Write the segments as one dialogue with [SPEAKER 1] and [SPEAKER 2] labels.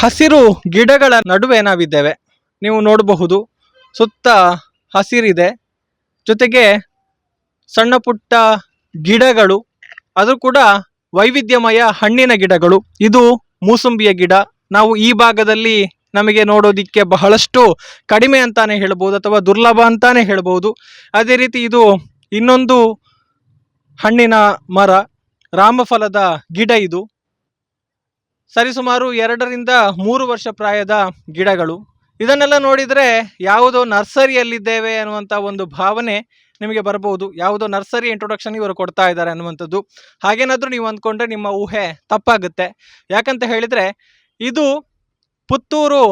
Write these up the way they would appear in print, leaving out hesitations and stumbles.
[SPEAKER 1] ಹಸಿರು ಗಿಡಗಳ ನಡುವೆ ನಾವಿದ್ದೇವೆ. ನೀವು ನೋಡಬಹುದು ಸುತ್ತ ಹಸಿರಿದೆ, ಜೊತೆಗೆ ಸಣ್ಣ ಪುಟ್ಟ ಗಿಡಗಳು, ಅದು ಕೂಡ ವೈವಿಧ್ಯಮಯ ಹಣ್ಣಿನ ಗಿಡಗಳು. ಇದು ಮೂಸಂಬಿಯ ಗಿಡ. ನಾವು ಈ ಭಾಗದಲ್ಲಿ ನಮಗೆ ನೋಡೋದಿಕ್ಕೆ ಬಹಳಷ್ಟು ಕಡಿಮೆ ಅಂತಾನೆ ಹೇಳ್ಬೋದು, ಅಥವಾ ದುರ್ಲಭ ಅಂತಾನೆ ಹೇಳ್ಬೋದು. ಅದೇ ರೀತಿ ಇದು ಇನ್ನೊಂದು ಹಣ್ಣಿನ ಮರ, ರಾಮಫಲದ ಗಿಡ. ಇದು ಸರಿಸುಮಾರು 2 ರಿಂದ 3 ವರ್ಷ ಪ್ರಾಯದ ಗಿಡಗಳು. ಇದನ್ನೆಲ್ಲ ನೋಡಿದರೆ ಯಾವುದೋ ನರ್ಸರಿಯಲ್ಲಿದ್ದೇವೆ ಅನ್ನುವಂಥ ಒಂದು ಭಾವನೆ ನಿಮಗೆ ಬರ್ಬೋದು. ಯಾವುದೋ ನರ್ಸರಿ ಇಂಟ್ರೊಡಕ್ಷನ್ ಇವರು ಕೊಡ್ತಾ ಇದ್ದಾರೆ ಅನ್ನುವಂಥದ್ದು. ಹಾಗೇನಾದರೂ ನೀವು ಅಂದ್ಕೊಂಡ್ರೆ ನಿಮ್ಮ ಊಹೆ ತಪ್ಪಾಗುತ್ತೆ. ಯಾಕಂತ ಹೇಳಿದರೆ ಇದು ಪುತ್ತೂರು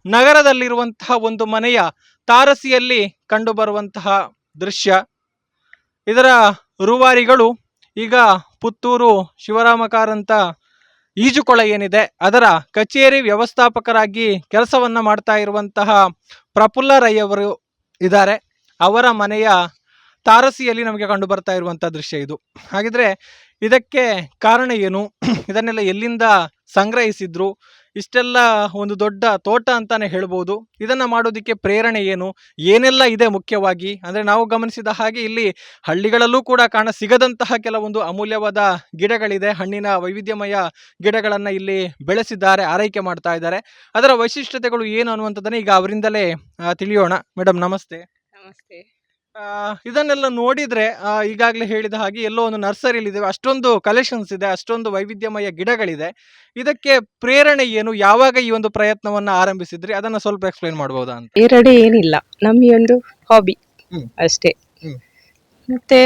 [SPEAKER 1] ನಗರದಲ್ಲಿರುವಂತಹ ಒಂದು ಮನೆಯ ತಾರಸಿಯಲ್ಲಿ ಕಂಡುಬರುವಂತಹ ದೃಶ್ಯ. ಇದರ ರೂವಾರಿಗಳು ಈಗ ಪುತ್ತೂರು ಶಿವರಾಮ ಕಾರಂತ ಈಜುಕೊಳ ಏನಿದೆ ಅದರ ಕಚೇರಿ ವ್ಯವಸ್ಥಾಪಕರಾಗಿ ಕೆಲಸವನ್ನ ಮಾಡ್ತಾ ಇರುವಂತಹ ಪ್ರಫುಲ್ಲ ರೈ ಅವರು ಇದ್ದಾರೆ. ಅವರ ಮನೆಯ ತಾರಸಿಯಲ್ಲಿ ನಮಗೆ ಕಂಡು ಬರ್ತಾ ಇರುವಂತಹ ದೃಶ್ಯ ಇದು. ಹಾಗಿದ್ರೆ ಇದಕ್ಕೆ ಕಾರಣ ಏನು? ಇದನ್ನೆಲ್ಲ ಎಲ್ಲಿಂದ ಸಂಗ್ರಹಿಸಿದ್ರು? ಇಷ್ಟೆಲ್ಲ ಒಂದು ದೊಡ್ಡ ತೋಟ ಅಂತಾನೆ ಹೇಳ್ಬೋದು. ಇದನ್ನ ಮಾಡೋದಕ್ಕೆ ಪ್ರೇರಣೆ ಏನು, ಏನೆಲ್ಲ ಇದೆ? ಮುಖ್ಯವಾಗಿ ಅಂದರೆ ನಾವು ಗಮನಿಸಿದ ಹಾಗೆ ಇಲ್ಲಿ ಹಳ್ಳಿಗಳಲ್ಲೂ ಕೂಡ ಕಾಣ ಸಿಗದಂತಹ ಕೆಲವೊಂದು ಅಮೂಲ್ಯವಾದ ಗಿಡಗಳಿದೆ. ಹಣ್ಣಿನ ವೈವಿಧ್ಯಮಯ ಗಿಡಗಳನ್ನು ಇಲ್ಲಿ ಬೆಳೆಸಿದ್ದಾರೆ, ಆರೈಕೆ ಮಾಡ್ತಾ ಇದ್ದಾರೆ. ಅದರ ವೈಶಿಷ್ಟ್ಯತೆಗಳು ಏನು ಅನ್ನುವಂಥದ್ದನ್ನ ಈಗ ಅವರಿಂದಲೇ ತಿಳಿಯೋಣ. ಮೇಡಮ್ ನಮಸ್ತೆ.
[SPEAKER 2] ನಮಸ್ತೆ.
[SPEAKER 1] ಇದನ್ನೆಲ್ಲ ನೋಡಿದ್ರೆ ಈಗಾಗಲೇ ಹೇಳಿದ ಹಾಗೆ ಎಲ್ಲೋ ಒಂದು ನರ್ಸರಿಯಲ್ಲಿ ಇದೆ, ಅಷ್ಟೊಂದು ಕಲೆಕ್ಷನ್ಸ್ ಇದೆ, ಅಷ್ಟೊಂದು ವೈವಿಧ್ಯಮಯ ಗಿಡಗಳಿದೆ. ಇದಕ್ಕೆ ಪ್ರೇರಣೆ ಏನು? ಯಾವಾಗ ಈ ಒಂದು ಪ್ರಯತ್ನವನ್ನ ಆರಂಭಿಸಿದ್ರಿ? ಅದನ್ನ ಸ್ವಲ್ಪ ಎಕ್ಸ್ಪ್ಲೈನ್ ಮಾಡಬಹುದಾ ಅಂತ.
[SPEAKER 2] ಪ್ರೇರಣೆ ಏನಿಲ್ಲ, ನಮಗೆ ಒಂದು ಹಾಬಿ ಅಷ್ಟೇ. ಮತ್ತೆ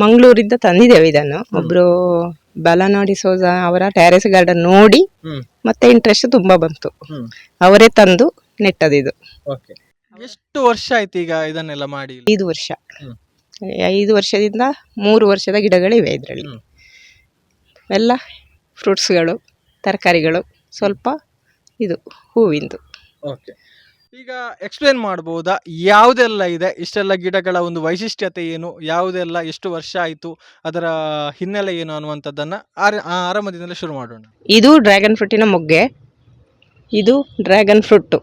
[SPEAKER 2] ಮಂಗಳೂರಿಂದ ತಂದಿದ್ದೇವೆ ಇದನ್ನು. ಒಬ್ರು ಬಲನಾಡಿ ಸೋಜ ಅವರ ಟೆರೆಸ್ ಗಾರ್ಡನ್ ನೋಡಿ ಮತ್ತೆ ಇಂಟ್ರೆಸ್ಟ್ ತುಂಬಾ ಬಂತು, ಅವರೇ ತಂದು ನೆಟ್ಟದಿದು.
[SPEAKER 1] ಎಷ್ಟು ವರ್ಷ ಆಯ್ತು ಈಗ ಇದನ್ನೆಲ್ಲ ಮಾಡಿ?
[SPEAKER 2] 5 ವರ್ಷ. 5 ವರ್ಷದಿಂದ 3 ವರ್ಷದ ಗಿಡಗಳಿವೆ ಇದರಲ್ಲಿ. ಎಲ್ಲ ಫ್ರೂಟ್ಸ್ಗಳು, ತರಕಾರಿಗಳು, ಸ್ವಲ್ಪ ಇದು ಹೂವಿಂದು.
[SPEAKER 1] ಈಗ ಎಕ್ಸ್ಪ್ಲೇನ್ ಮಾಡಬಹುದಾ ಯಾವುದೆಲ್ಲ ಇದೆ? ಇಷ್ಟೆಲ್ಲ ಗಿಡಗಳ ಒಂದು ವೈಶಿಷ್ಟ್ಯತೆ ಏನು, ಯಾವುದೆಲ್ಲ, ಎಷ್ಟು ವರ್ಷ ಆಯಿತು, ಅದರ ಹಿನ್ನೆಲೆ ಏನು ಅನ್ನುವಂಥದ್ದನ್ನ ಆರಂಭದಿಂದಲೇ ಶುರು ಮಾಡೋಣ.
[SPEAKER 2] ಇದು ಡ್ರ್ಯಾಗನ್ ಫ್ರೂಟಿನ ಮೊಗ್ಗೆ. ಇದು ಡ್ರ್ಯಾಗನ್ ಫ್ರೂಟ್.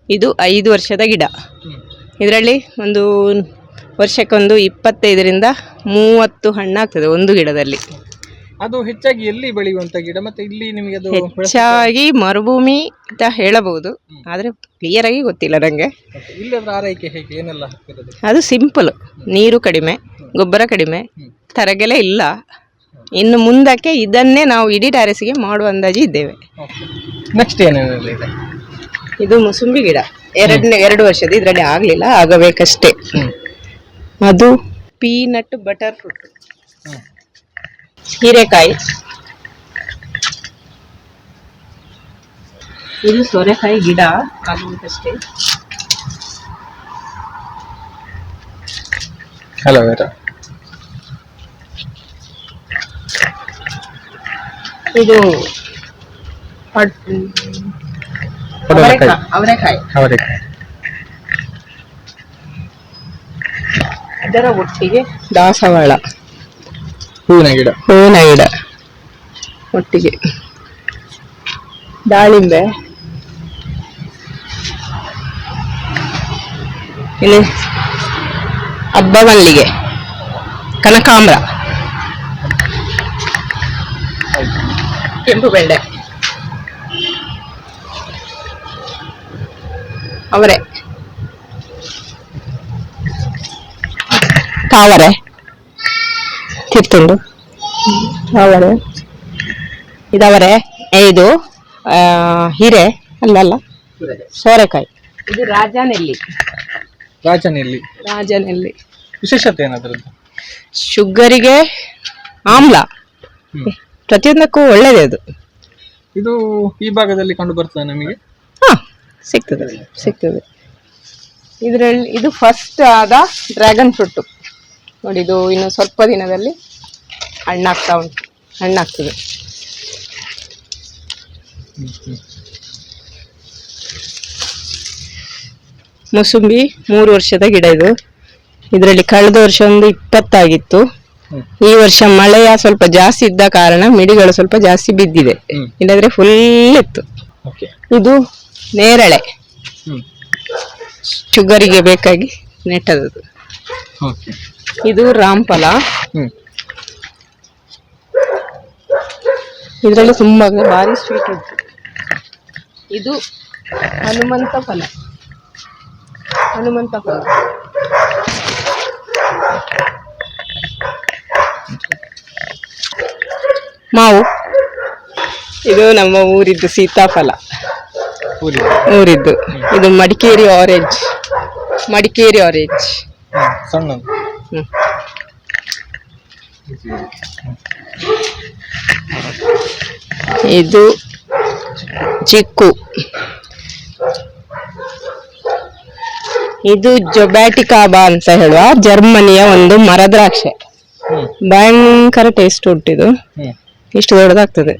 [SPEAKER 2] ಇದು 5 ವರ್ಷದ ಗಿಡ. ಇದರಲ್ಲಿ ಒಂದು ವರ್ಷಕ್ಕೊಂದು 25 ರಿಂದ 30 ಹಣ್ಣಾಗ್ತದೆ ಒಂದು ಗಿಡದಲ್ಲಿ.
[SPEAKER 1] ಅದು ಹೆಚ್ಚಾಗಿ ಎಲ್ಲಿ ಬೆಳೆಯುವಂತ ಗಿಡ? ಮತ್ತೆ ಇಲ್ಲಿ ನಿಮಗೆ ಅದು
[SPEAKER 2] ಹೆಚ್ಚಾಗಿ ಮರುಭೂಮಿ ಅಂತ ಹೇಳಬಹುದು, ಆದ್ರೆ ಕ್ಲಿಯರ್ ಆಗಿ ಗೊತ್ತಿಲ್ಲ ನಂಗೆ.
[SPEAKER 1] ಇಲ್ಲಿ ಅದರ ಆರೈಕೆ ಹೇಗೆ, ಏನೆಲ್ಲ ಹಾಕ್ತಿರೋದು?
[SPEAKER 2] ಅದು ಸಿಂಪಲ್, ನೀರು ಕಡಿಮೆ, ಗೊಬ್ಬರ ಕಡಿಮೆ, ತರಗೆಲೆ ಇಲ್ಲ. ಇನ್ನು ಮುಂದಕ್ಕೆ ಇದನ್ನೇ ನಾವು ಇಡೀ ಟೆರೆಸ್ಗೆ ಮಾಡುವ ಅಂದಾಜು ಇದ್ದೇವೆ.
[SPEAKER 1] ನೆಕ್ಸ್ಟ್ ಏನೇನೆಲ್ಲ ಇದೆ?
[SPEAKER 2] ಇದು ಮುಸುಂಬಿ ಗಿಡ, 2 ವರ್ಷದ, ಇದರಲ್ಲಿ ಆಗ್ಲಿಲ್ಲ, ಆಗಬೇಕಷ್ಟೇ. ಅದು ಪೀನಟ್ ಬಟರ್ ಫ್ರೂಟ್. ಹೀರೆಕಾಯಿ. ಇದು ಸೋರೆಕಾಯಿ ಗಿಡ, ಆಗುವುದಷ್ಟೇ. ಇದು ಅವರೆಕಾಯಿ. ಇದರ ಒಟ್ಟಿಗೆ ದಾಸವಾಳ, ಹೂವಿನ ಗಿಡ ಒಟ್ಟಿಗೆ, ದಾಳಿಂಬೆ, ಇಲ್ಲಿ ಹಬ್ಬ ಮಲ್ಲಿಗೆ, ಕನಕಾಂಬರ, ಕೆಂಪು ಬೆಂಡೆ, ಅವರೆ, ತಾವರೆ, ಕಿತ್ತುಂಡು, ಅವರೆ, ಇದವರೆ, ಇದು ಹೀರೆ ಅಲ್ಲಲ್ಲ, ಸೋರೆಕಾಯಿ. ಇದು ರಾಜನೆಲ್ಲಿ.
[SPEAKER 1] ವಿಶೇಷತೆ ಏನಾದ್ರದ್ದು?
[SPEAKER 2] ಶುಗರಿಗೆ ಆಮ್ಲ, ಪ್ರತಿಯೊಂದಕ್ಕೂ ಒಳ್ಳೆಯದೇ ಅದು.
[SPEAKER 1] ಇದು ಈ ಭಾಗದಲ್ಲಿ ಕಂಡು ಬರ್ತದೆ ನಮಗೆ?
[SPEAKER 2] ಸಿಗ್ತದೆ. ಇದರಲ್ಲಿ ಇದು ಫಸ್ಟ್ ಆದ ಡ್ರ್ಯಾಗನ್ ಫ್ರೂಟ್ ನೋಡಿ. ಇದು ಇನ್ನು ಸ್ವಲ್ಪ ದಿನದಲ್ಲಿ ಹಣ್ಣಾಗ್ತದೆ. ಮುಸುಂಬಿ 3 ವರ್ಷದ ಗಿಡ ಇದು. ಇದರಲ್ಲಿ ಕಳೆದ ವರ್ಷ ಒಂದು 20 ಆಗಿತ್ತು. ಈ ವರ್ಷ ಮಳೆಯ ಸ್ವಲ್ಪ ಜಾಸ್ತಿ ಇದ್ದ ಕಾರಣ ಮಿಡಿಗಳು ಸ್ವಲ್ಪ ಜಾಸ್ತಿ ಬಿದ್ದಿದೆ, ಇಲ್ಲದ್ರೆ ಫುಲ್ ಇತ್ತು.
[SPEAKER 1] ಓಕೆ.
[SPEAKER 2] ಇದು ನೇರಳೆ,
[SPEAKER 1] ಹ್ಮ್.
[SPEAKER 2] ಶುಗರಿಗೆ ಬೇಕಾಗಿ ನೆಟ್ಟದ್ದು.
[SPEAKER 1] ಓಕೆ.
[SPEAKER 2] ಇದು ರಾಂಫಲ,
[SPEAKER 1] ಹ್ಮ್.
[SPEAKER 2] ಇದರಲ್ಲಿ ತುಂಬಾ ಭಾರಿ ಸ್ವೀಟ್ ಉಂಟು. ಇದು ಹನುಮಂತ ಫಲ, ಹನುಮಂತ ಫಲ. ಮಾವು, ಇದು ನಮ್ಮ ಊರಿದ್ದು ಸೀತಾಫಲ, ಊರಿದ್ದು. ಇದು ಮಡಿಕೇರಿ ಆರೆಂಜ್, ಮಡಿಕೇರಿ ಆರೆಂಜ್.
[SPEAKER 1] ಸಣ್ಣ.
[SPEAKER 2] ಹ್ಮ್. ಇದು ಚಿಕ್ಕು, ಇದು ಜೊಬ್ಯಾಟಿಕಾಬಾ ಅಂತ ಹೇಳುವ ಜರ್ಮನಿಯ ಒಂದು ಮರದ್ರಾಕ್ಷೆ. ಭಯಂಕರ ಟೇಸ್ಟ್ ಉಂಟಿದು, ಇಷ್ಟು ದೊಡ್ಡದಾಗ್ತದೆ.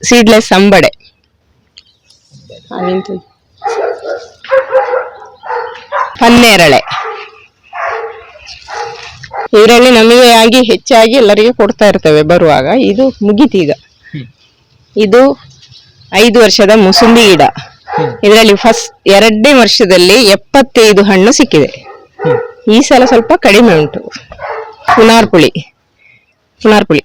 [SPEAKER 2] ಸೀಡ್ಲೆಸ್ ಅಂಬಡೆ, ಪನ್ನೇರಳೆ. ಇದರಲ್ಲಿ ನಮಗೆ ಹೆಚ್ಚಾಗಿ ಎಲ್ಲರಿಗೆ ಕೊಡ್ತಾ ಇರ್ತೇವೆ ಬರುವಾಗ. ಇದು ಮುಗಿತೀಗ. ಇದು 5 ವರ್ಷದ ಮುಸುಂಬಿ ಗಿಡ. ಇದರಲ್ಲಿ ಫಸ್ಟ್ 2ನೇ ವರ್ಷದಲ್ಲಿ 75 ಹಣ್ಣು ಸಿಕ್ಕಿದೆ. ಈ ಸಲ ಸ್ವಲ್ಪ ಕಡಿಮೆ ಉಂಟು. ಪುನಾರ್ಪುಳಿ, ಪುನಾರ್ಪುಳಿ.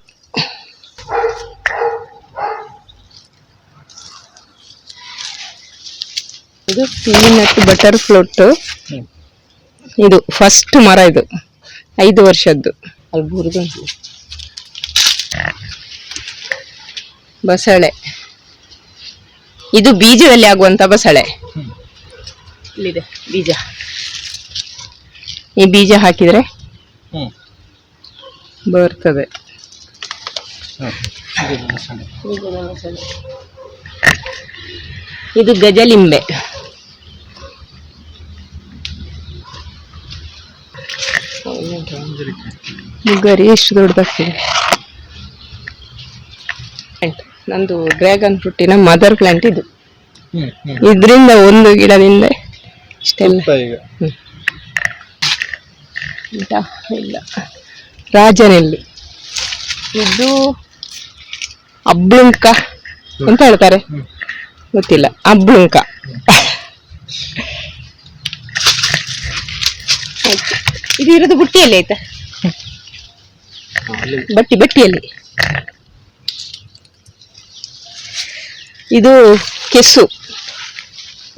[SPEAKER 2] ಇದು ಪೀನಟ್ ಬಟರ್ ಫ್ಲೋಟ್. ಇದು ಫಸ್ಟ್ ಮರ, ಇದು 5 ವರ್ಷದ್ದು. ಅಲ್ಲಿ ಬುರ್ದು ಬಸಳೆ, ಇದು ಬೀಜದಲ್ಲಿ ಆಗುವಂತ ಬಸಳೆ. ಇಲ್ಲಿದೆ ಬೀಜ. ಈ ಬೀಜ ಹಾಕಿದ್ರೆ ಬರ್ತದೆ. ಇದು ಗಜಲಿಂಬೆ. ಗರಿ ಎಷ್ಟು ದೊಡ್ಡದಾಗ್ತದೆ. ನಂದು ಡ್ರ್ಯಾಗನ್ ಫ್ರೂಟಿನ ಮದರ್ ಪ್ಲಾಂಟ್ ಇದು. ಇದರಿಂದ ಒಂದು ಗಿಡದಿಂದ ಇಷ್ಟೆಲ್ಲ. ಇಲ್ಲ, ರಾಜನೆಲ್ಲಿ. ಇದು ಅಬ್ಳುಂಕ ಅಂತ ಹೇಳ್ತಾರೆ, ಗೊತ್ತಿಲ್ಲ. ಅಬ್ಳುಂಕ. ಇದು ಇರೋದು ಬುಟ್ಟಿಯಲ್ಲಿ ಆಯ್ತಾ, ಬಟ್ಟಿಯಲ್ಲಿ. ಇದು ಕೆಸ್ಸು.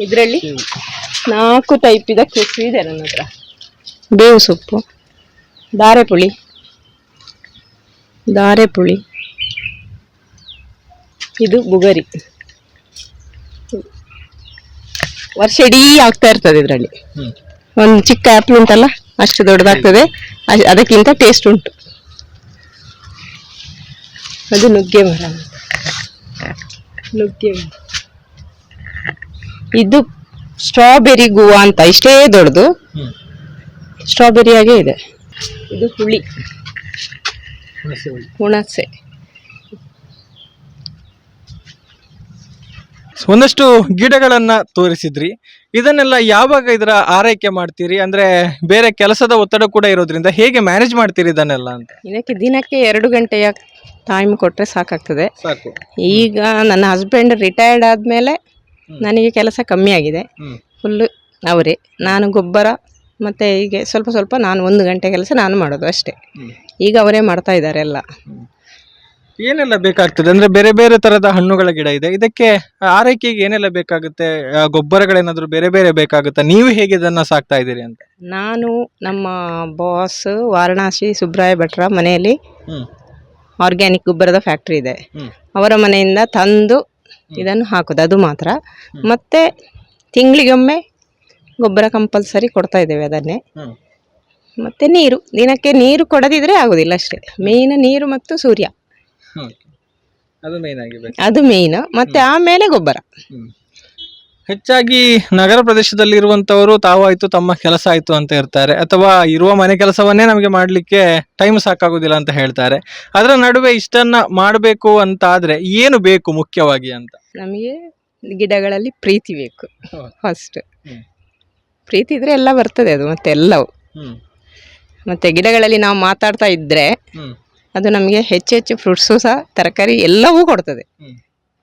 [SPEAKER 2] ಇದರಲ್ಲಿ 4 ಟೈಪಿದ ಕೆಸ್ಸು ಇದೆ ನನ್ನ ಹತ್ರ. ಬೇವು ಸೊಪ್ಪು, ದಾರೆಪುಳಿ, ಇದು ಬುಗರಿ. ವರ್ಷ ಇಡೀ ಆಗ್ತಾ ಇರ್ತದೆ. ಇದರಲ್ಲಿ ಒಂದು ಚಿಕ್ಕ ಆಪಲ್ ಉಂಟಲ್ಲ, ಅಷ್ಟು ದೊಡ್ಡದಾಗ್ತದೆ. ಅದಕ್ಕಿಂತ ಟೇಸ್ಟ್ ಉಂಟು. ಅದು ನುಗ್ಗೆ ಮರ, ನುಗ್ಗೆ ಮರ. ಇದು ಸ್ಟ್ರಾಬೆರಿ ಗೂವ ಅಂತ, ಇಷ್ಟೇ ದೊಡ್ಡದು, ಸ್ಟ್ರಾಬೆರಿ ಹಾಗೆ ಇದೆ. ಇದು ಹುಳಿ, ಹುಣಸೆ.
[SPEAKER 1] ಒಂದಷ್ಟು ಗಿಡಗಳನ್ನ ತೋರಿಸಿದ್ರಿ. ಇದನ್ನೆಲ್ಲ ಯಾವಾಗ ಇದರ ಆರೈಕೆ ಮಾಡ್ತೀರಿ? ಅಂದ್ರೆ ಬೇರೆ ಕೆಲಸದ ಒತ್ತಡ ಕೂಡ ಇರೋದ್ರಿಂದ ಹೇಗೆ ಮ್ಯಾನೇಜ್ ಮಾಡ್ತೀರಿ ಇದನ್ನೆಲ್ಲ ಅಂತ?
[SPEAKER 2] ಇದಕ್ಕೆ ದಿನಕ್ಕೆ 2 ಗಂಟೆಯ ಟೈಮ್ ಕೊಟ್ರೆ ಸಾಕಾಗ್ತದೆ.
[SPEAKER 1] ಸಾಕು.
[SPEAKER 2] ಈಗ ನನ್ನ ಹಸ್ಬೆಂಡ್ ರಿಟೈರ್ಡ್ ಆದ್ಮೇಲೆ ನನಗೆ ಕೆಲಸ ಕಮ್ಮಿ ಆಗಿದೆ. ಫುಲ್ಲು ಅವರೇ. ನಾನು ಗೊಬ್ಬರ ಮತ್ತೆ ಹೀಗೆ ಸ್ವಲ್ಪ ಸ್ವಲ್ಪ ನಾನು 1 ಗಂಟೆ ಕೆಲಸ ನಾನು ಮಾಡೋದು ಅಷ್ಟೇ. ಈಗ ಅವರೇ ಮಾಡ್ತಾ ಇದ್ದಾರೆ ಎಲ್ಲ.
[SPEAKER 1] ಏನೆಲ್ಲ ಬೇಕಾಗ್ತದೆ? ಅಂದ್ರೆ ಬೇರೆ ಬೇರೆ ತರದ ಹಣ್ಣುಗಳ ಗಿಡ ಇದೆ, ಇದಕ್ಕೆ ಆರೈಕೆಗೆ ಏನೆಲ್ಲ ಬೇಕಾಗುತ್ತೆ? ಗೊಬ್ಬರಗಳೇನಾದ್ರೂ ಬೇರೆ ಬೇರೆ ಬೇಕಾಗುತ್ತಾ? ನೀವು ಹೇಗೆ ಇದನ್ನ ಸಾಕ್ತಾ ಇದ್ದೀರಿ ಅಂತ?
[SPEAKER 2] ನಾನು ನಮ್ಮ ಬಾಸ್ ವಾರಣಾಸಿ ಸುಬ್ರಾಯ ಭಟ್ರ ಮನೆಯಲ್ಲಿ ಆರ್ಗ್ಯಾನಿಕ್ ಗೊಬ್ಬರದ ಫ್ಯಾಕ್ಟ್ರಿ ಇದೆ. ಅವರ ಮನೆಯಿಂದ ತಂದು ಇದನ್ನು ಹಾಕೋದು, ಅದು ಮಾತ್ರ. ಮತ್ತೆ ತಿಂಗಳಿಗೊಮ್ಮೆ ಗೊಬ್ಬರ ಕಂಪಲ್ಸರಿ ಕೊಡ್ತಾ ಇದ್ದೇವೆ ಅದನ್ನೇ. ಮತ್ತೆ ನೀರು, ದಿನಕ್ಕೆ ನೀರು ಕೊಡದಿದ್ರೆ ಆಗುದಿಲ್ಲ ಅಷ್ಟೇ. ಮೇನ್ ನೀರು ಮತ್ತು ಸೂರ್ಯ, ಅದು ಮೇನ್. ಮತ್ತೆ ಆಮೇಲೆ ಗೊಬ್ಬರ.
[SPEAKER 1] ಹೆಚ್ಚಾಗಿ ನಗರ ಪ್ರದೇಶದಲ್ಲಿ ಇರುವಂತವರು ತಾವಾಯ್ತು ತಮ್ಮ ಕೆಲಸ ಆಯ್ತು ಅಂತ ಇರ್ತಾರೆ, ಅಥವಾ ಇರುವ ಮನೆ ಕೆಲಸವನ್ನೇ ನಮಗೆ ಮಾಡ್ಲಿಕ್ಕೆ ಟೈಮ್ ಸಾಕಾಗುದಿಲ್ಲ ಅಂತ ಹೇಳ್ತಾರೆ. ಅದರ ನಡುವೆ ಇಷ್ಟನ್ನ ಮಾಡಬೇಕು ಅಂತ ಆದ್ರೆ ಏನು ಬೇಕು ಮುಖ್ಯವಾಗಿ ಅಂತ?
[SPEAKER 2] ನಮಗೆ ಗಿಡಗಳಲ್ಲಿ ಪ್ರೀತಿ ಬೇಕು ಫಸ್ಟ್. ಪ್ರೀತಿ ಇದ್ರೆ ಎಲ್ಲ ಬರ್ತದೆ, ಅದು ಮತ್ತೆ ಎಲ್ಲವೂ. ಮತ್ತೆ ಗಿಡಗಳಲ್ಲಿ ನಾವು ಮಾತಾಡ್ತಾ ಇದ್ರೆ ಅದು ನಮಗೆ ಹೆಚ್ಚು ಹೆಚ್ಚು ಫ್ರೂಟ್ಸು ಸಹ ತರಕಾರಿ ಎಲ್ಲವೂ ಕೊಡ್ತದೆ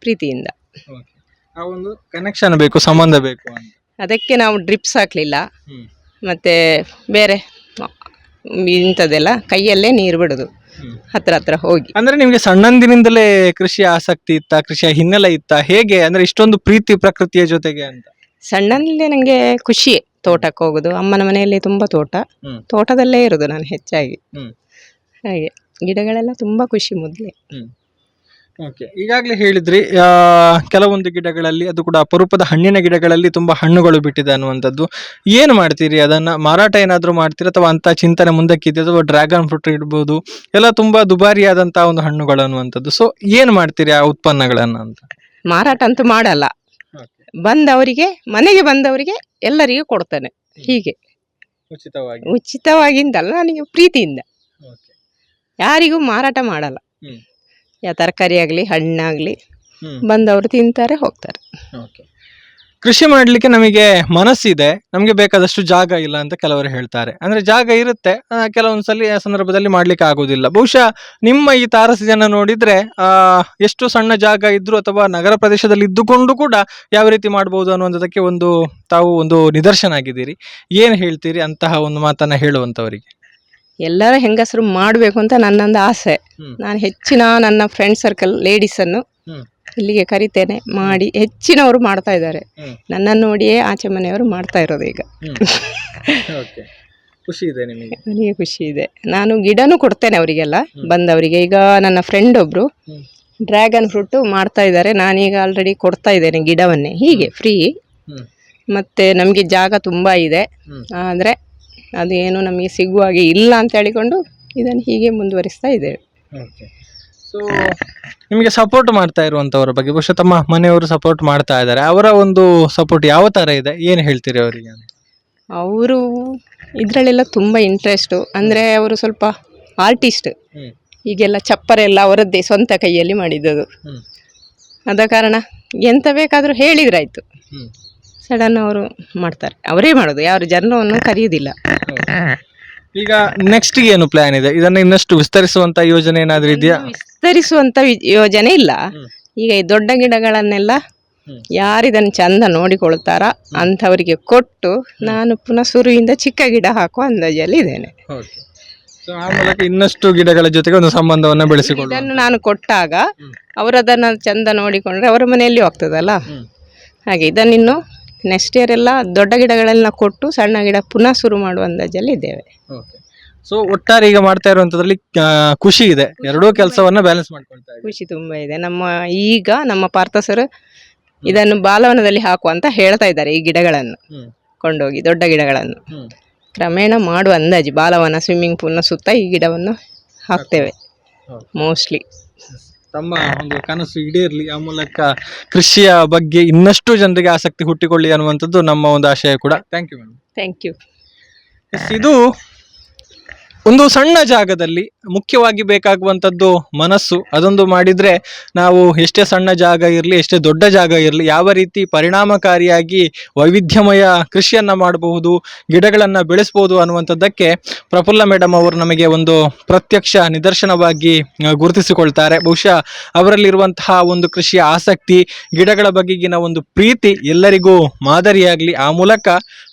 [SPEAKER 2] ಪ್ರೀತಿಯಿಂದ.
[SPEAKER 1] ಆ ಒಂದು ಕನೆಕ್ಷನ್ ಬೇಕು, ಸಂಬಂಧ ಬೇಕು ಅಂತ.
[SPEAKER 2] ಅದಕ್ಕೆ ನಾವು ಡ್ರಿಪ್ಸ್ ಹಾಕಲಿಲ್ಲ, ಮತ್ತು ಬೇರೆ ಇಂಥದ್ದೆಲ್ಲ ಕೈಯಲ್ಲೇ ನೀರು ಬಿಡೋದು ಹತ್ರ ಹತ್ರ ಹೋಗಿ.
[SPEAKER 1] ಅಂದ್ರೆ ನಿಮ್ಗೆ ಸಣ್ಣಂದಿನಿಂದಲೇ ಕೃಷಿಯ ಆಸಕ್ತಿ ಇತ್ತಾ, ಕೃಷಿಯ ಹಿನ್ನೆಲೆ ಇತ್ತಾ, ಹೇಗೆ ಅಂದ್ರೆ ಇಷ್ಟೊಂದು ಪ್ರೀತಿ ಪ್ರಕೃತಿಯ ಜೊತೆಗೆ ಅಂತ?
[SPEAKER 2] ಸಣ್ಣಂದಲೇ ನನಗೆ ಖುಷಿ ತೋಟಕ್ಕೆ ಹೋಗೋದು. ಅಮ್ಮನ ಮನೆಯಲ್ಲಿ ತುಂಬ ತೋಟದಲ್ಲೇ ಇರೋದು ನಾನು ಹೆಚ್ಚಾಗಿ. ಹಾಗೆ ಗಿಡಗಳೆಲ್ಲ ತುಂಬ ಖುಷಿ ಮೊದಲೇ.
[SPEAKER 1] ಓಕೆ, ಈಗಾಗಲೇ ಹೇಳಿದ್ರಿ ಕೆಲವೊಂದು ಗಿಡಗಳಲ್ಲಿ, ಅದು ಕೂಡ ಅಪರೂಪದ ಹಣ್ಣಿನ ಗಿಡಗಳಲ್ಲಿ ತುಂಬಾ ಹಣ್ಣುಗಳು ಬಿಟ್ಟಿದೆ ಅನ್ನುವಂಥದ್ದು. ಏನು ಮಾಡ್ತೀರಿ ಅದನ್ನ? ಮಾರಾಟ ಏನಾದರೂ ಮಾಡ್ತೀರಾ ಅಥವಾ ಅಂತ ಚಿಂತನೆ ಮುಂದಕ್ಕಿದೆ? ಅಥವಾ ಡ್ರ್ಯಾಗನ್ ಫ್ರೂಟ್ ಇಡ್ಬೋದು, ಎಲ್ಲ ತುಂಬಾ ದುಬಾರಿಯಾದಂತಹ ಒಂದು ಹಣ್ಣುಗಳು ಅನ್ನುವಂಥದ್ದು. ಸೊ ಏನು ಮಾಡ್ತೀರಿ ಆ ಉತ್ಪನ್ನಗಳನ್ನ ಅಂತ?
[SPEAKER 2] ಮಾರಾಟ ಅಂತೂ ಮಾಡಲ್ಲ, ಬಂದವರಿಗೆ, ಮನೆಗೆ ಬಂದವರಿಗೆ ಎಲ್ಲರಿಗೂ ಕೊಡ್ತಾನೆ. ಹೀಗೆ ಉಚಿತವಾಗಿಂದಲ್ಲ, ನನಗೆ ಪ್ರೀತಿಯಿಂದ. ಯಾರಿಗೂ ಮಾರಾಟ ಮಾಡಲ್ಲ. ತರಕಾರಿ ಆಗಲಿ ಹಣ್ಣಾಗ್ಲಿ ಬಂದವರು ತಿಂತಾರೆ ಹೋಗ್ತಾರೆ.
[SPEAKER 1] ಕೃಷಿ ಮಾಡ್ಲಿಕ್ಕೆ ನಮಗೆ ಮನಸ್ಸಿದೆ, ನಮಗೆ ಬೇಕಾದಷ್ಟು ಜಾಗ ಇಲ್ಲ ಅಂತ ಕೆಲವರು ಹೇಳ್ತಾರೆ. ಅಂದ್ರೆ ಜಾಗ ಇರುತ್ತೆ, ಕೆಲವೊಂದ್ಸಲಿ ಸಂದರ್ಭದಲ್ಲಿ ಮಾಡ್ಲಿಕ್ಕೆ ಆಗುದಿಲ್ಲ. ಬಹುಶಃ ನಿಮ್ಮ ಈ ತಾರಸಿಯನ್ನ ನೋಡಿದ್ರೆ ಎಷ್ಟು ಸಣ್ಣ ಜಾಗ ಇದ್ರು ಅಥವಾ ನಗರ ಪ್ರದೇಶದಲ್ಲಿ ಇದ್ದುಕೊಂಡು ಕೂಡ ಯಾವ ರೀತಿ ಮಾಡ್ಬೋದು ಅನ್ನುವಂಥದ್ದಕ್ಕೆ ತಾವು ಒಂದು ನಿದರ್ಶನ ಆಗಿದ್ದೀರಿ. ಏನ್ ಹೇಳ್ತೀರಿ ಅಂತಹ ಒಂದು ಮಾತನ್ನ ಹೇಳುವಂತವರಿಗೆ?
[SPEAKER 2] ಎಲ್ಲರ ಹೆಂಗಸರು ಮಾಡಬೇಕು ಅಂತ ನನ್ನೊಂದು ಆಸೆ. ನಾನು ಹೆಚ್ಚಿನ ನನ್ನ ಫ್ರೆಂಡ್ ಸರ್ಕಲ್ ಲೇಡೀಸನ್ನು ಇಲ್ಲಿಗೆ ಕರಿತೇನೆ, ಮಾಡಿ ಹೆಚ್ಚಿನವರು ಮಾಡ್ತಾ ಇದ್ದಾರೆ. ನನ್ನನ್ನು ನೋಡಿಯೇ ಆಚೆ ಮನೆಯವರು ಮಾಡ್ತಾ ಇರೋದು ಈಗ.
[SPEAKER 1] ಖುಷಿ ಇದೆ ನಿಮಗೆ?
[SPEAKER 2] ನನಗೆ ಖುಷಿ ಇದೆ. ನಾನು ಗಿಡನೂ ಕೊಡ್ತೇನೆ ಅವರಿಗೆಲ್ಲ ಬಂದವರಿಗೆ. ಈಗ ನನ್ನ ಫ್ರೆಂಡ್ ಒಬ್ರು ಡ್ರ್ಯಾಗನ್ ಫ್ರೂಟ್ ಮಾಡ್ತಾ ಇದ್ದಾರೆ, ನಾನೀಗ ಆಲ್ರೆಡಿ ಕೊಡ್ತಾ ಇದ್ದೇನೆ ಗಿಡವನ್ನೇ, ಹೀಗೆ ಫ್ರೀ. ಮತ್ತೆ ನಮಗೆ ಜಾಗ ತುಂಬ ಇದೆ, ಆದರೆ ಅದೇನು ನಮಗೆ ಸಿಗುವ ಹಾಗೆ ಇಲ್ಲ ಅಂತ ಹೇಳಿಕೊಂಡು ಇದನ್ನು ಹೀಗೆ ಮುಂದುವರಿಸ್ತಾ ಇದ್ದೇವೆ.
[SPEAKER 1] ಸೊ ನಿಮಗೆ ಸಪೋರ್ಟ್ ಮಾಡ್ತಾ ಇರುವಂತವರ ಬಗ್ಗೆ, ಬಹುಶಃ ತಮ್ಮ ಮನೆಯವರು ಸಪೋರ್ಟ್ ಮಾಡ್ತಾ ಇದ್ದಾರೆ, ಅವರ ಒಂದು ಸಪೋರ್ಟ್ ಯಾವ ತರ ಇದೆ, ಏನು ಹೇಳ್ತೀರಿ ಅವರಿಗೆ?
[SPEAKER 2] ಅವರು ಇದರಲ್ಲೆಲ್ಲ ತುಂಬ ಇಂಟ್ರೆಸ್ಟು. ಅಂದರೆ ಅವರು ಸ್ವಲ್ಪ ಆರ್ಟಿಸ್ಟ್. ಈಗೆಲ್ಲ ಚಪ್ಪರ ಎಲ್ಲ ಅವರದ್ದೇ ಸ್ವಂತ ಕೈಯಲ್ಲಿ ಮಾಡಿದ್ದದು. ಆದ ಕಾರಣ ಎಂತ ಬೇಕಾದರೂ ಹೇಳಿದ್ರಾಯ್ತು, ಸಡನ್ ಅವರು ಮಾಡ್ತಾರೆ. ಅವರೇ ಮಾಡೋದು, ಯಾರು ಜನರನ್ನು ಕರೆಯುವುದಿಲ್ಲ.
[SPEAKER 1] ಈಗ ನೆಕ್ಸ್ಟ್ ಏನು ಪ್ಲಾನ್ ಇದೆ? ಇದನ್ನ ಇನ್ನಷ್ಟು ವಿಸ್ತರಿಸುವಂತ ಯೋಜನೆ ಏನಾದ್ರೂ ಇದೆಯಾ?
[SPEAKER 2] ವಿಸ್ತರಿಸುವಂತ ಯೋಜನೆ ಇಲ್ಲ. ಈಗ ಈ ದೊಡ್ಡ ಗಿಡಗಳನ್ನೆಲ್ಲ ಯಾರಿದನ್ನು ಚಂದ ನೋಡಿಕೊಳ್ತಾರ ಅಂಥವರಿಗೆ ಕೊಟ್ಟು ನಾನು ಪುನಃ ಶುರುವಿಂದ ಚಿಕ್ಕ ಗಿಡ ಹಾಕುವ ಅಂದಾಜಲ್ಲಿ ಇದ್ದೇನೆ.
[SPEAKER 1] ಆ ಮೂಲಕ ಇನ್ನಷ್ಟು ಗಿಡಗಳ ಜೊತೆಗೆ ಒಂದು ಸಂಬಂಧವನ್ನು ಬೆಳೆಸಿಕೊಳ್ಳುವ.
[SPEAKER 2] ಇದನ್ನು ನಾನು ಕೊಟ್ಟಾಗ ಅವರದನ್ನು ಚಂದ ನೋಡಿಕೊಂಡ್ರೆ ಅವರ ಮನೆಯಲ್ಲಿ ಹೋಗ್ತದಲ್ಲ, ಹಾಗೆ ಇದನ್ನಿನ್ನು ನೆಕ್ಸ್ಟ್ ಇಯರ್ ಎಲ್ಲ ದೊಡ್ಡ ಗಿಡಗಳೆಲ್ಲ ಕೊಟ್ಟು ಸಣ್ಣ ಗಿಡ ಪುನಃ ಶುರು ಮಾಡುವ ಅಂದಾಜಲ್ಲಿ ಇದ್ದೇವೆ.
[SPEAKER 1] ಸೊ ಒಟ್ಟಾರೆ ಈಗ ಮಾಡ್ತಾ ಇರುವಂತದ್ರಲ್ಲಿ ಖುಷಿ ಇದೆ, ಎರಡೂ ಕೆಲಸವನ್ನ ಬ್ಯಾಲೆನ್ಸ್ ಮಾಡ್ಕೊಳ್ತಾ ಇದ್ದೀವಿ.
[SPEAKER 2] ಖುಷಿ ತುಂಬಾ ಇದೆ. ನಮ್ಮ ಪಾರ್ಥ ಸರ್ ಇದನ್ನು ಬಾಲವನದಲ್ಲಿ ಹಾಕುವ ಅಂತ ಹೇಳ್ತಾ ಇದ್ದಾರೆ. ಈ ಗಿಡಗಳನ್ನು ಕೊಂಡೋಗಿ ದೊಡ್ಡ ಗಿಡಗಳನ್ನು ಕ್ರಮೇಣ ಮಾಡುವ ಅಂದಾಜು. ಬಾಲವನ ಸ್ವಿಮ್ಮಿಂಗ್ ಪೂಲ್ನ ಸುತ್ತ ಈ ಗಿಡವನ್ನು ಹಾಕ್ತೇವೆ ಮೋಸ್ಟ್ಲಿ.
[SPEAKER 1] ತಮ್ಮ ಒಂದು ಕನಸು ಈಡೇರಲಿ, ಆ ಮೂಲಕ ಕೃಷಿಯ ಬಗ್ಗೆ ಇನ್ನಷ್ಟು ಜನರಿಗೆ ಆಸಕ್ತಿ ಹುಟ್ಟಿಕೊಳ್ಳಿ ಅನ್ನುವಂಥದ್ದು ನಮ್ಮ ಒಂದು ಆಶಯ ಕೂಡ. Thank you madam.
[SPEAKER 2] Thank you.
[SPEAKER 1] ಇದು ಒಂದು ಸಣ್ಣ ಜಾಗದಲ್ಲಿ ಮುಖ್ಯವಾಗಿ ಬೇಕಾಗುವಂಥದ್ದು ಮನಸ್ಸು. ಅದೊಂದು ಮಾಡಿದರೆ ನಾವು ಎಷ್ಟೇ ಸಣ್ಣ ಜಾಗ ಇರಲಿ, ಎಷ್ಟೇ ದೊಡ್ಡ ಜಾಗ ಇರಲಿ, ಯಾವ ರೀತಿ ಪರಿಣಾಮಕಾರಿಯಾಗಿ ವೈವಿಧ್ಯಮಯ ಕೃಷಿಯನ್ನು ಮಾಡಬಹುದು, ಗಿಡಗಳನ್ನು ಬೆಳೆಸ್ಬೋದು ಅನ್ನುವಂಥದ್ದಕ್ಕೆ ಪ್ರಫುಲ್ಲ ಮೇಡಮ್ ಅವರು ನಮಗೆ ಒಂದು ಪ್ರತ್ಯಕ್ಷ ನಿದರ್ಶನವಾಗಿ ಗುರುತಿಸಿಕೊಳ್ತಾರೆ. ಬಹುಶಃ ಅವರಲ್ಲಿರುವಂತಹ ಒಂದು ಕೃಷಿಯ ಆಸಕ್ತಿ, ಗಿಡಗಳ ಬಗೆಗಿನ ಒಂದು ಪ್ರೀತಿ ಎಲ್ಲರಿಗೂ ಮಾದರಿಯಾಗಲಿ, ಆ ಮೂಲಕ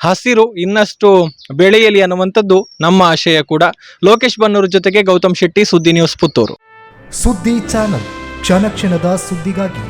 [SPEAKER 1] ಹಸಿರು ಇನ್ನಷ್ಟು ಬೆಳೆಯಲಿ ಅನ್ನುವಂಥದ್ದು ನಮ್ಮ ಆಶಯ ಕೂಡ. ಲೋಕೇಶ್ ಬನ್ನೂರು ಜೊತೆಗೆ ಗೌತಮ್ ಶೆಟ್ಟಿ, ಸುದ್ದಿ ನ್ಯೂಸ್, ಪುತ್ತೂರು.
[SPEAKER 3] ಸುದ್ದಿ ಚಾನಲ್, ಕ್ಷಣ ಕ್ಷಣದ ಸುದ್ದಿಗಾಗಿ.